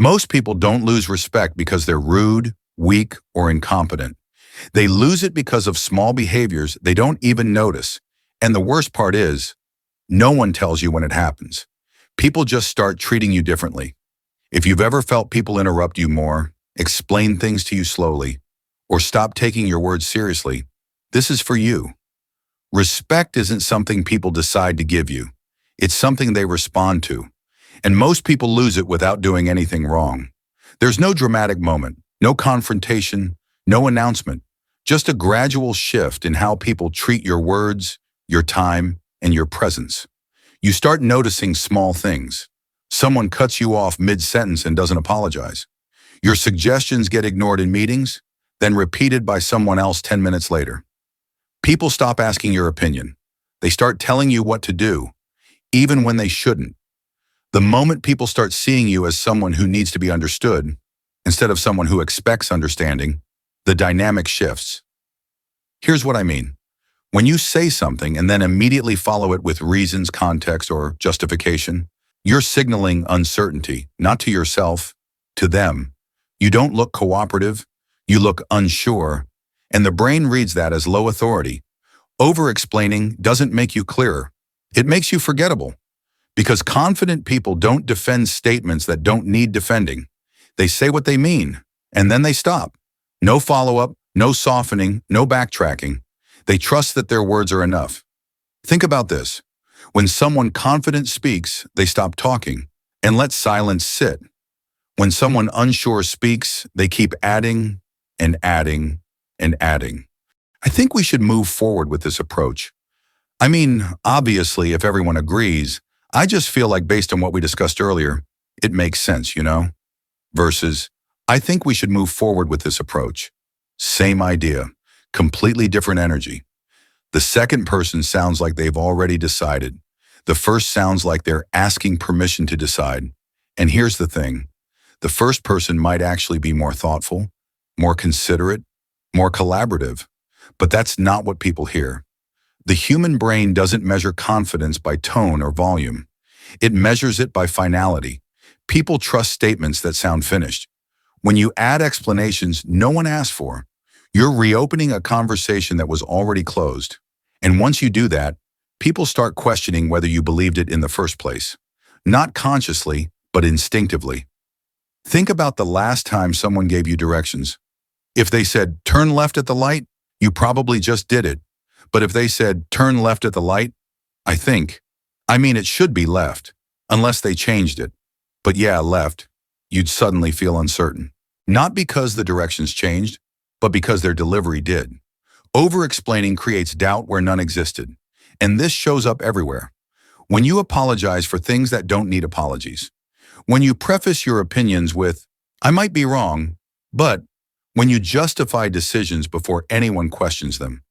Most people don't lose respect because they're rude, weak, or incompetent. They lose it because of small behaviors they don't even notice. And the worst part is, no one tells you when it happens. People just start treating you differently. If you've ever felt people interrupt you more, explain things to you slowly, or stop taking your words seriously, this is for you. Respect isn't something people decide to give you. It's something they respond to. And most people lose it without doing anything wrong. There's no dramatic moment, no confrontation, no announcement, just a gradual shift in how people treat your words, your time, and your presence. You start noticing small things. Someone cuts you off mid-sentence and doesn't apologize. Your suggestions get ignored in meetings, then repeated by someone else 10 minutes later. People stop asking your opinion. They start telling you what to do, even when they shouldn't. The moment people start seeing you as someone who needs to be understood, instead of someone who expects understanding, the dynamic shifts. Here's what I mean. When you say something and then immediately follow it with reasons, context, or justification, you're signaling uncertainty, not to yourself, to them. You don't look cooperative, you look unsure, and the brain reads that as low authority. Over-explaining doesn't make you clearer. It makes you forgettable. Because confident people don't defend statements that don't need defending. They say what they mean, and then they stop. No follow-up, no softening, no backtracking. They trust that their words are enough. Think about this. When someone confident speaks, they stop talking and let silence sit. When someone unsure speaks, they keep adding and adding and adding. I think we should move forward with this approach. I mean, obviously, if everyone agrees, I just feel like based on what we discussed earlier, it makes sense, Versus, I think we should move forward with this approach. Same idea, completely different energy. The second person sounds like they've already decided. The first sounds like they're asking permission to decide. And here's the thing. The first person might actually be more thoughtful, more considerate, more collaborative. But that's not what people hear. The human brain doesn't measure confidence by tone or volume. It measures it by finality. People trust statements that sound finished. When you add explanations no one asked for, you're reopening a conversation that was already closed. And once you do that, people start questioning whether you believed it in the first place. Not consciously, but instinctively. Think about the last time someone gave you directions. If they said, turn left at the light, you probably just did it. But if they said, turn left at the light, it should be left, unless they changed it. But yeah, left, you'd suddenly feel uncertain. Not because the directions changed, but because their delivery did. Over-explaining creates doubt where none existed. And this shows up everywhere. When you apologize for things that don't need apologies. When you preface your opinions with, I might be wrong, but when you justify decisions before anyone questions them.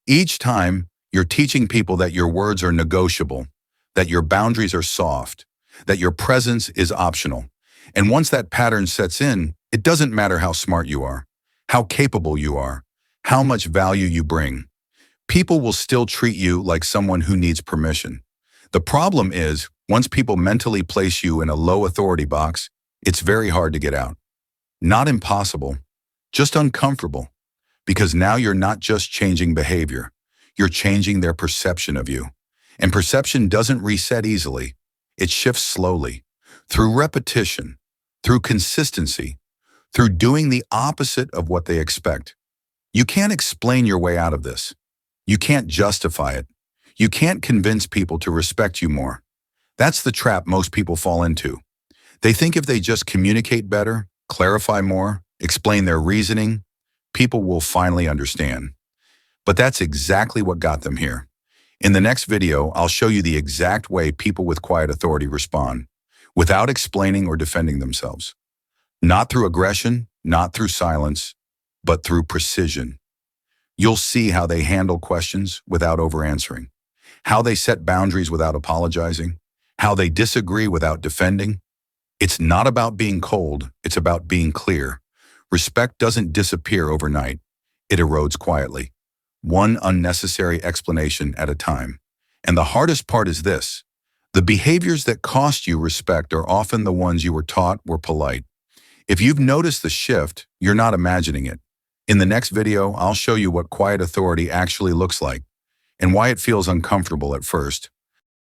Each time, you're teaching people that your words are negotiable, that your boundaries are soft, that your presence is optional. And once that pattern sets in, it doesn't matter how smart you are, how capable you are, how much value you bring. People will still treat you like someone who needs permission. The problem is, once people mentally place you in a low authority box, it's very hard to get out. Not impossible, just uncomfortable. Because now you're not just changing behavior, you're changing their perception of you. And perception doesn't reset easily. It shifts slowly, through repetition, through consistency, through doing the opposite of what they expect. You can't explain your way out of this. You can't justify it. You can't convince people to respect you more. That's the trap most people fall into. They think if they just communicate better, clarify more, explain their reasoning, people will finally understand. But that's exactly what got them here. In the next video, I'll show you the exact way people with quiet authority respond, without explaining or defending themselves. Not through aggression, not through silence, but through precision. You'll see how they handle questions without over-answering, how they set boundaries without apologizing, how they disagree without defending. It's not about being cold, it's about being clear. Respect doesn't disappear overnight. It erodes quietly, one unnecessary explanation at a time. And the hardest part is this. The behaviors that cost you respect are often the ones you were taught were polite. If you've noticed the shift, you're not imagining it. In the next video, I'll show you what quiet authority actually looks like and why it feels uncomfortable at first.